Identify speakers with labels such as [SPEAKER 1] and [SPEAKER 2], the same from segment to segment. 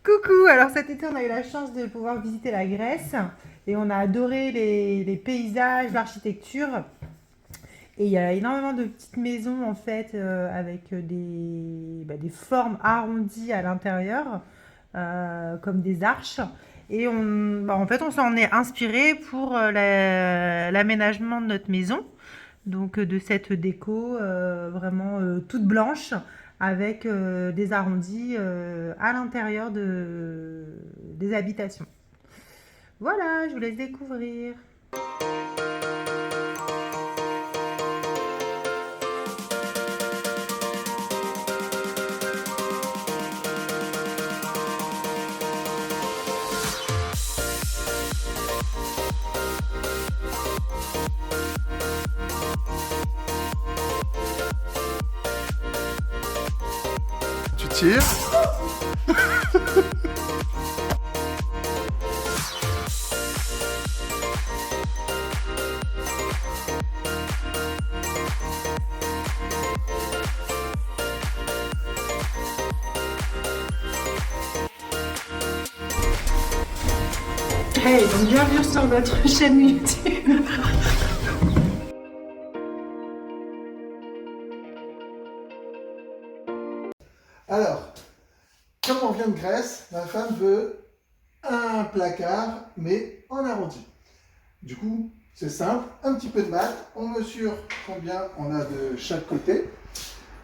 [SPEAKER 1] Coucou, alors cet été on a eu la chance de pouvoir visiter la Grèce et on a adoré les paysages, l'architecture et il y a énormément de petites maisons en fait avec des formes arrondies à l'intérieur comme des arches et en fait on s'en est inspiré pour l'aménagement de notre maison donc de cette déco vraiment toute blanche avec des arrondis à l'intérieur des habitations. Voilà, je vous laisse découvrir.
[SPEAKER 2] Tu tires.
[SPEAKER 1] Hey, donc bienvenue sur notre chaîne YouTube.
[SPEAKER 2] Alors, comme on vient de Grèce, ma femme veut un placard, mais en arrondi. Du coup, c'est simple, un petit peu de maths, on mesure combien on a de chaque côté.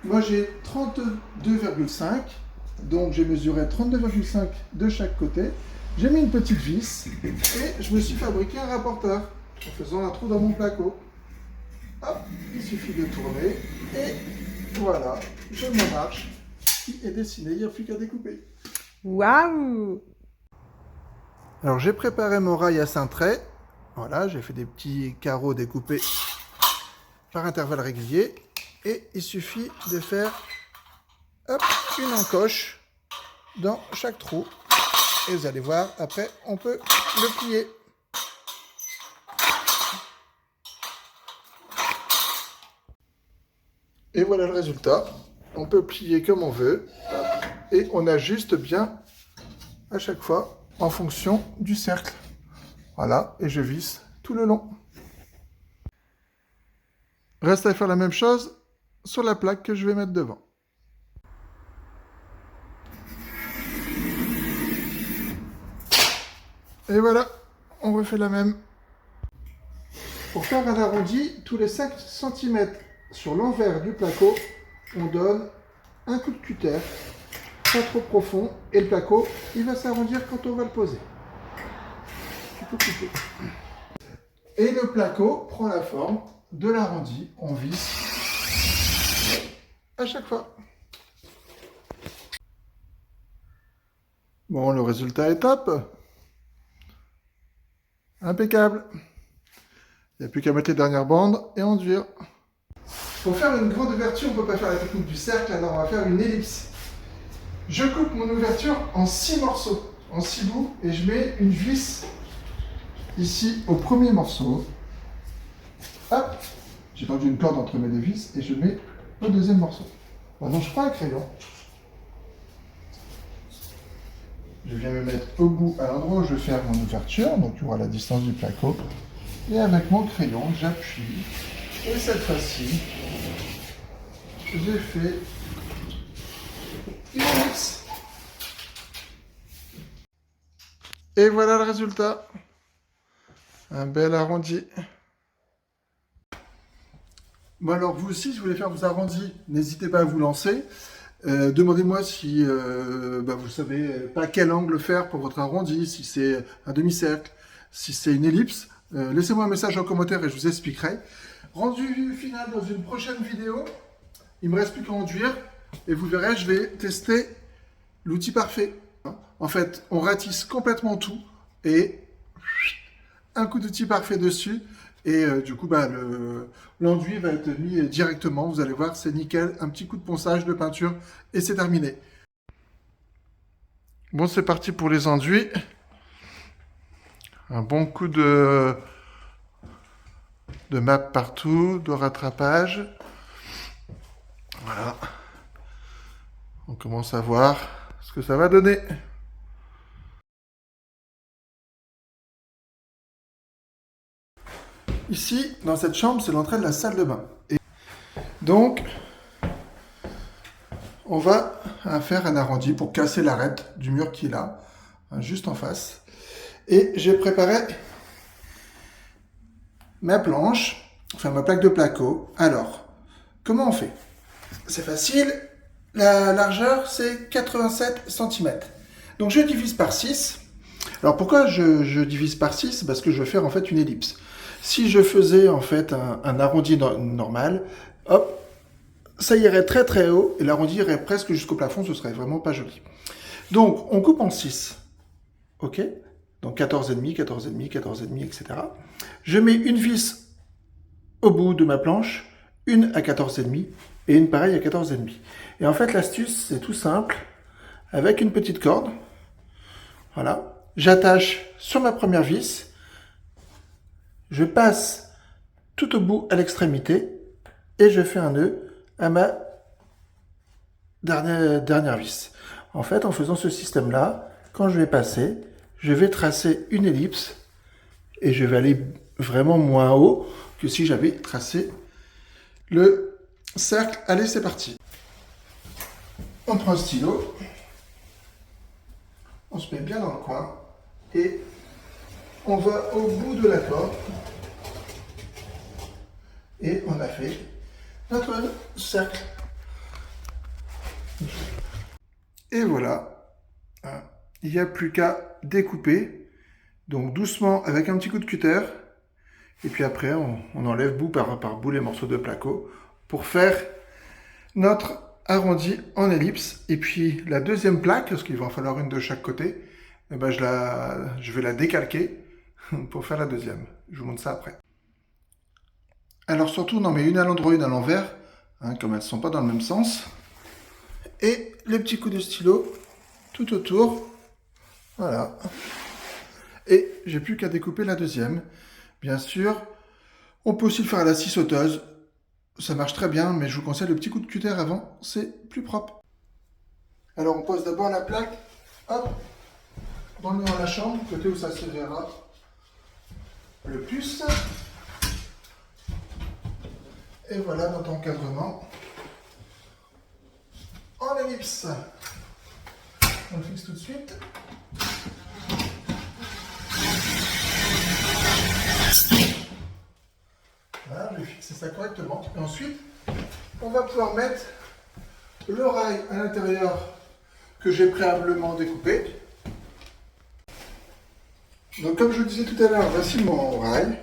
[SPEAKER 2] Moi j'ai 32,5, donc j'ai mesuré 32,5 de chaque côté. J'ai mis une petite vis et je me suis fabriqué un rapporteur en faisant un trou dans mon placo. Hop, il suffit de tourner et voilà, je me marche qui est dessiné, il n'y a plus qu'à découper.
[SPEAKER 1] Waouh!
[SPEAKER 2] Alors j'ai préparé mon rail à cintré. Voilà, j'ai fait des petits carreaux découpés par intervalles réguliers. Et il suffit de faire hop, une encoche dans chaque trou. Et vous allez voir, après, on peut le plier. Et voilà le résultat. On peut plier comme on veut. Et on ajuste bien à chaque fois en fonction du cercle. Voilà, et je visse tout le long. Reste à faire la même chose sur la plaque que je vais mettre devant. Et voilà, on refait la même. Pour faire un arrondi, tous les 5 cm sur l'envers du placo, on donne un coup de cutter, pas trop profond, et le placo, il va s'arrondir quand on va le poser. Et le placo prend la forme de l'arrondi, on visse à chaque fois. Bon, le résultat est top. Impeccable. Il n'y a plus qu'à mettre les dernières bandes et enduire. Pour faire une grande ouverture, on ne peut pas faire la technique du cercle, alors on va faire une ellipse. Je coupe mon ouverture en 6 morceaux, en 6 bouts, et je mets une vis ici au premier morceau. Hop, j'ai tendu une corde entre mes deux vis et je mets au deuxième morceau. Maintenant, je prends un crayon. Je viens me mettre au bout, à l'endroit où je vais faire mon ouverture, donc il y aura la distance du placo. Et avec mon crayon, j'appuie. Et cette fois-ci, j'ai fait une ellipse. Et voilà le résultat. Un bel arrondi. Bon alors vous aussi, si vous voulez faire vos arrondis, n'hésitez pas à vous lancer. Demandez-moi si vous savez pas quel angle faire pour votre arrondi, si c'est un demi-cercle, si c'est une ellipse. Laissez-moi un message en commentaire et je vous expliquerai. Rendu final dans une prochaine vidéo. Il me reste plus qu'à enduire et vous verrez, je vais tester l'outil parfait. En fait, on ratisse complètement tout et un coup d'outil parfait dessus. Et du coup, l'enduit va être mis directement. Vous allez voir, c'est nickel. Un petit coup de ponçage, de peinture et c'est terminé. Bon, c'est parti pour les enduits. Un bon coup de map partout, de rattrapage. Voilà. On commence à voir ce que ça va donner. ici, dans cette chambre, c'est l'entrée de la salle de bain. Et donc, on va faire un arrondi pour casser l'arête du mur qui est là, hein, juste en face. Et j'ai préparé ma planche, enfin ma plaque de placo. Alors, comment on fait? C'est facile, la largeur c'est 87 cm. Donc je divise par 6. Alors pourquoi je divise par 6? Parce que je vais faire en fait une ellipse. Si je faisais en fait un arrondi normal, hop, ça irait très très haut et l'arrondi irait presque jusqu'au plafond, ce serait vraiment pas joli. Donc on coupe en 6. Ok? Donc 14,5, 14,5, 14,5, etc. Je mets une vis au bout de ma planche, une à 14,5 et une pareille à 14,5. Et en fait l'astuce c'est tout simple, avec une petite corde, voilà, j'attache sur ma première vis, je passe tout au bout à l'extrémité et je fais un nœud à ma dernière vis. En fait, en faisant ce système-là, quand je vais passer, je vais tracer une ellipse et je vais aller vraiment moins haut que si j'avais tracé le cercle. Allez, c'est parti. On prend un stylo, on se met bien dans le coin et on va au bout de la corde et on a fait notre cercle. Et voilà, il n'y a plus qu'à découper, donc doucement avec un petit coup de cutter, et puis après on enlève bout par bout les morceaux de placo pour faire notre arrondi en ellipse. Et puis la deuxième plaque, parce qu'il va en falloir une de chaque côté, eh ben je vais la décalquer pour faire la deuxième. Je vous montre ça après. Alors surtout, on en met une à l'endroit, une à l'envers, hein, comme elles ne sont pas dans le même sens. Et les petits coups de stylo tout autour. Voilà. Et j'ai plus qu'à découper la deuxième. Bien sûr, on peut aussi le faire à la scie sauteuse. Ça marche très bien, mais je vous conseille le petit coup de cutter avant, c'est plus propre. Alors on pose d'abord la plaque, hop, dans la chambre, côté où ça se verra le plus. Et voilà notre encadrement en ellipse. On le fixe tout de suite. Voilà, je vais fixer ça correctement. Et ensuite, on va pouvoir mettre le rail à l'intérieur que j'ai préalablement découpé. Donc comme je vous disais tout à l'heure, voici mon rail.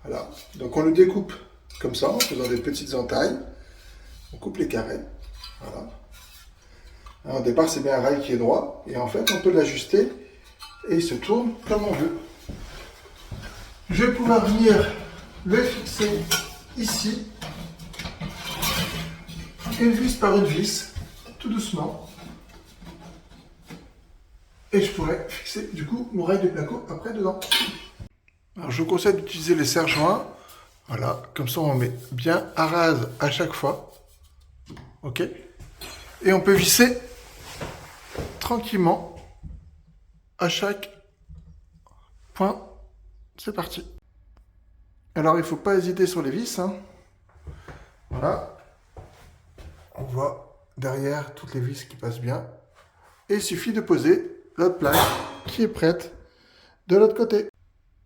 [SPEAKER 2] Voilà. Donc on le découpe comme ça, en faisant des petites entailles. On coupe les carrés. Voilà. Alors, au départ, c'est bien un rail qui est droit. Et en fait, on peut l'ajuster et il se tourne comme on veut. Je vais pouvoir venir le fixer ici. Une vis par une vis, tout doucement. Et je pourrais fixer du coup mon rail de placo après dedans. Alors je vous conseille d'utiliser les serre-joints. Voilà, comme ça on met bien à ras à chaque fois. Ok. Et on peut visser tranquillement à chaque point. C'est parti. Alors il ne faut pas hésiter sur les vis, hein. Voilà. On voit derrière toutes les vis qui passent bien. Et il suffit de poser l'autre plaque qui est prête de l'autre côté.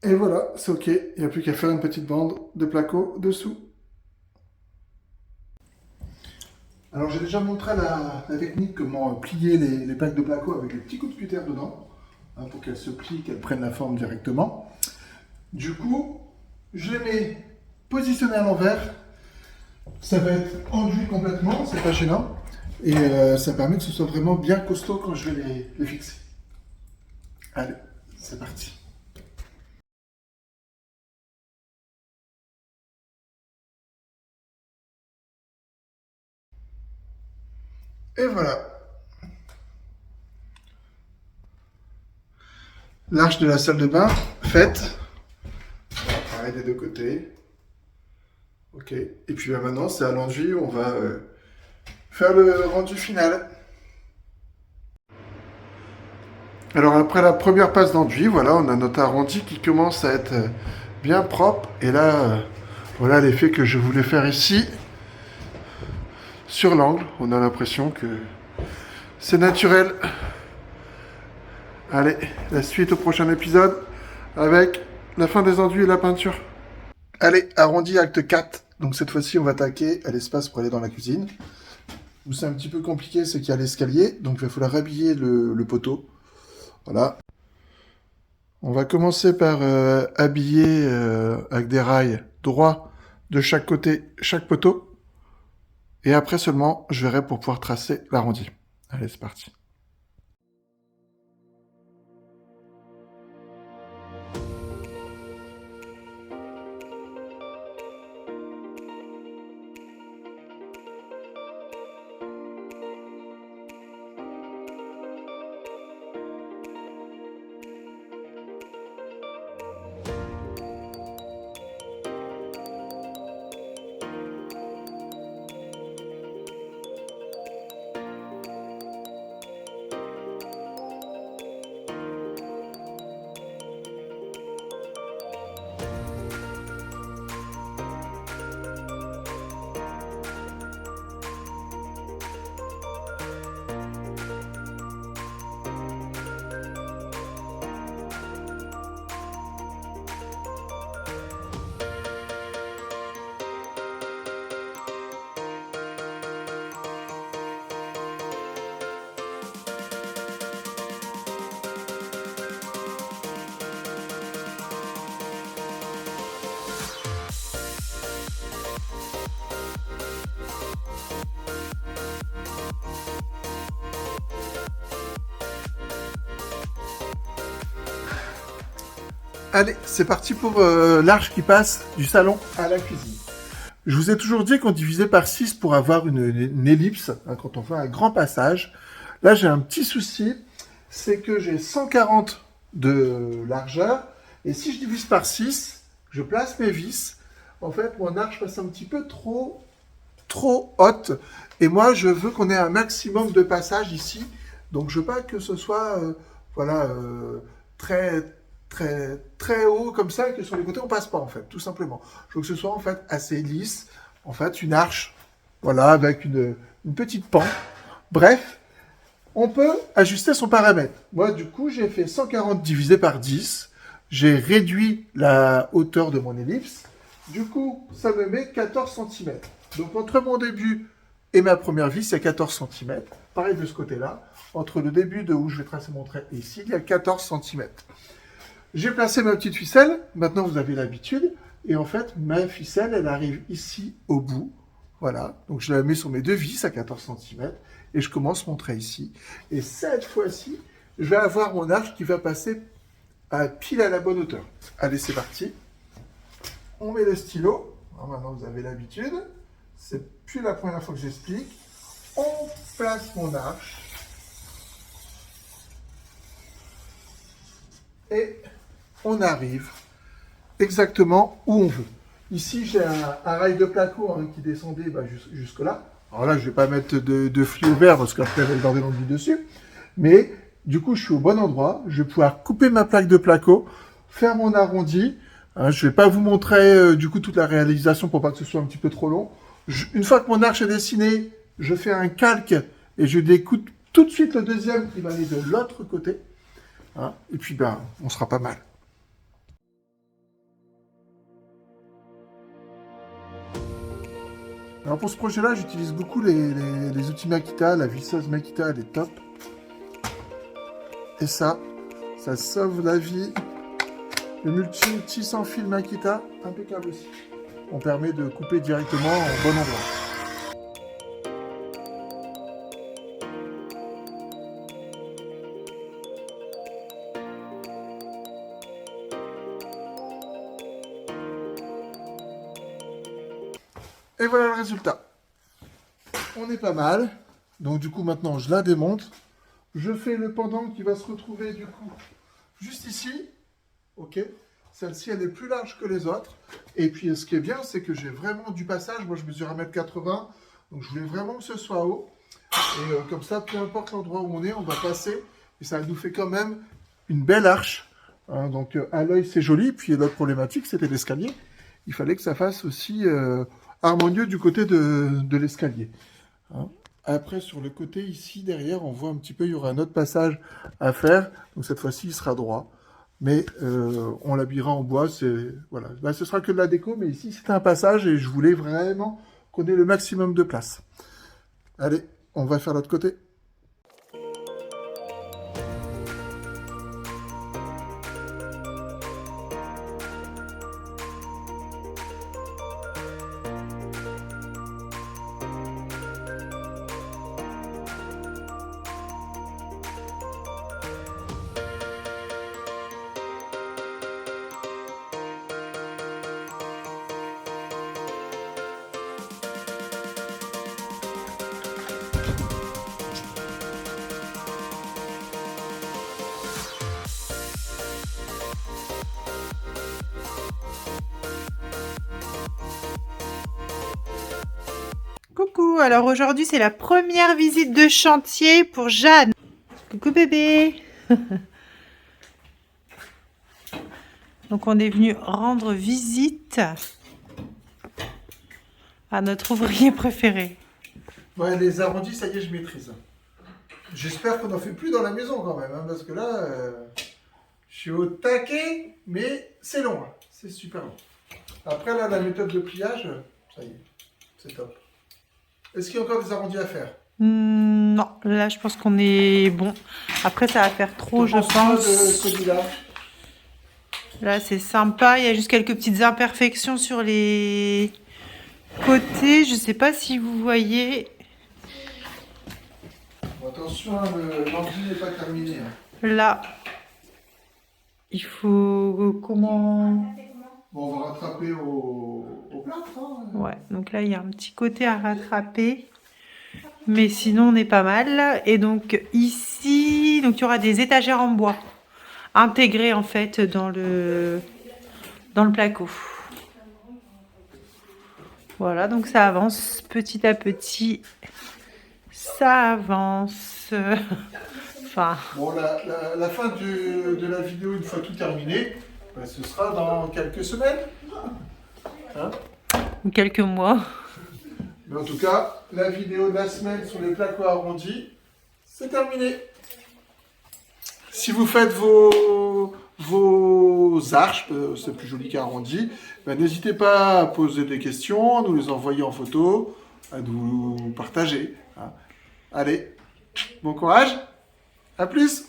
[SPEAKER 2] Et voilà, c'est ok. Il n'y a plus qu'à faire une petite bande de placo dessous. Alors j'ai déjà montré la technique, comment plier les plaques de placo avec les petits coups de cutter dedans, hein, pour qu'elles se plient, qu'elles prennent la forme directement. Du coup, je les mets positionnés à l'envers. Ça va être enduit complètement, c'est pas gênant. Et ça permet que ce soit vraiment bien costaud quand je vais les fixer. Allez, c'est parti. Et voilà. L'arche de la salle de bain faite. Pareil des deux côtés. Ok. Et puis maintenant, c'est à l'enduit où on va faire le rendu final. Alors après la première passe d'enduit, voilà, on a notre arrondi qui commence à être bien propre. Et là, voilà l'effet que je voulais faire ici. Sur l'angle, on a l'impression que c'est naturel. Allez, la suite au prochain épisode avec la fin des enduits et la peinture. Allez, arrondi acte 4. Donc cette fois-ci, on va attaquer à l'espace pour aller dans la cuisine. Où c'est un petit peu compliqué, c'est qu'il y a l'escalier. Donc il va falloir habiller le poteau. Voilà. On va commencer par habiller avec des rails droits de chaque côté, chaque poteau. Et après seulement, je verrai pour pouvoir tracer l'arrondi. Allez, c'est parti. Allez, c'est parti pour l'arche qui passe du salon à la cuisine. Je vous ai toujours dit qu'on divisait par 6 pour avoir une ellipse, hein, quand on fait un grand passage. Là, j'ai un petit souci, c'est que j'ai 140 de largeur, et si je divise par 6, je place mes vis, en fait, mon arche passe un petit peu trop haute, et moi, je veux qu'on ait un maximum de passages ici, donc je veux pas que ce soit, voilà, très haut comme ça et que sur les côtés on passe pas en fait, tout simplement. Je veux que ce soit en fait assez lisse, en fait une arche, voilà, avec une petite pente. Bref, on peut ajuster son paramètre. Moi du coup j'ai fait 140 divisé par 10, j'ai réduit la hauteur de mon ellipse, du coup ça me met 14 cm. Donc entre mon début et ma première vis, il y a 14 cm. Pareil de ce côté-là, entre le début de où je vais tracer mon trait et ici, il y a 14 cm. J'ai placé ma petite ficelle, maintenant vous avez l'habitude, et en fait, ma ficelle, elle arrive ici au bout, voilà, donc je la mets sur mes deux vis à 14 cm, et je commence mon trait ici. Et cette fois-ci, je vais avoir mon arche qui va passer pile à la bonne hauteur. Allez, c'est parti. On met le stylo, alors maintenant vous avez l'habitude, c'est plus la première fois que j'explique. On place mon arche, et on arrive exactement où on veut. Ici, j'ai un rail de placo qui descendait jusque là. Alors là, je ne vais pas mettre de fluo vert parce qu'après, il va y avoir des enduits dessus. Mais du coup, je suis au bon endroit. Je vais pouvoir couper ma plaque de placo, faire mon arrondi. Je ne vais pas vous montrer du coup toute la réalisation pour pas que ce soit un petit peu trop long. Une fois que mon arche est dessinée, je fais un calque et je découpe tout de suite le deuxième qui va aller de l'autre côté. Et puis, on sera pas mal. Alors pour ce projet-là, j'utilise beaucoup les outils Makita, la visseuse Makita, elle est top. Et ça sauve la vie. Le multi-outil sans fil Makita, impeccable aussi. On permet de couper directement au bon endroit. Et voilà le résultat. On est pas mal. Donc du coup maintenant je la démonte. Je fais le pendant qui va se retrouver du coup juste ici. Ok. Celle-ci elle est plus large que les autres. Et puis ce qui est bien c'est que j'ai vraiment du passage. Moi je mesure 1m80. Donc je voulais vraiment que ce soit haut. Et comme ça peu importe l'endroit où on est, on va passer. Et ça nous fait quand même une belle arche. Hein, donc à l'œil c'est joli, puis l'autre problématique c'était l'escalier. Il fallait que ça fasse aussi harmonieux du côté de l'escalier. Hein. Après sur le côté ici derrière on voit un petit peu, il y aura un autre passage à faire. Donc cette fois-ci il sera droit. Mais on l'habillera en bois, voilà. Là, ce sera que de la déco, mais ici c'est un passage et je voulais vraiment qu'on ait le maximum de place. Allez, on va faire l'autre côté.
[SPEAKER 1] Coucou, alors aujourd'hui c'est la première visite de chantier pour Jeanne. Coucou bébé. Donc on est venu rendre visite à notre ouvrier préféré.
[SPEAKER 2] Ouais, les arrondis, ça y est, je maîtrise. J'espère qu'on n'en fait plus dans la maison quand même, hein, parce que là, je suis au taquet, mais c'est long, hein, c'est super long. Après là, la méthode de pliage, ça y est, c'est top. Est-ce qu'il y a encore des arrondis à faire?
[SPEAKER 1] Non, là je pense qu'on est bon. Après ça va faire trop, je pense.
[SPEAKER 2] De celui-là.
[SPEAKER 1] Là c'est sympa, il y a juste quelques petites imperfections sur les côtés. Je sais pas si vous voyez.
[SPEAKER 2] Bon, attention, hein, l'enduit n'est pas terminé. Hein.
[SPEAKER 1] Là, il faut comment?
[SPEAKER 2] Bon, on va rattraper au plâtre. Hein.
[SPEAKER 1] Ouais, donc là il y a un petit côté à rattraper. Mais sinon on est pas mal. Et donc ici, donc il y aura des étagères en bois intégrées en fait dans le placo. Voilà, donc ça avance petit à petit. Ça avance. Enfin.
[SPEAKER 2] Bon, la fin de la vidéo, une fois tout terminé, ben, ce sera dans quelques semaines. Hein?
[SPEAKER 1] Ou quelques mois.
[SPEAKER 2] Mais en tout cas, la vidéo de la semaine sur les placos arrondis, c'est terminé. Si vous faites vos arches, c'est plus joli qu'arrondi, ben, n'hésitez pas à poser des questions, à nous les envoyer en photo, à nous partager. Hein. Allez, bon courage, à plus!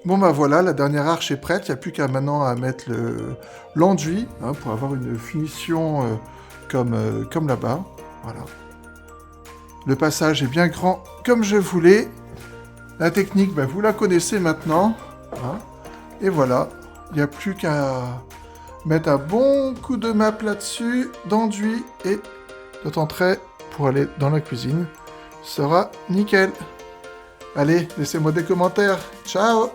[SPEAKER 2] Bon bah voilà, la dernière arche est prête, il n'y a plus qu'à maintenant à mettre l'enduit hein, pour avoir une finition comme là-bas. Voilà. Le passage est bien grand comme je voulais. La technique, bah, vous la connaissez maintenant. Hein. Et voilà, il n'y a plus qu'à mettre un bon coup de map là-dessus, d'enduit et notre entrée pour aller dans la cuisine sera nickel. Allez, laissez-moi des commentaires. Ciao!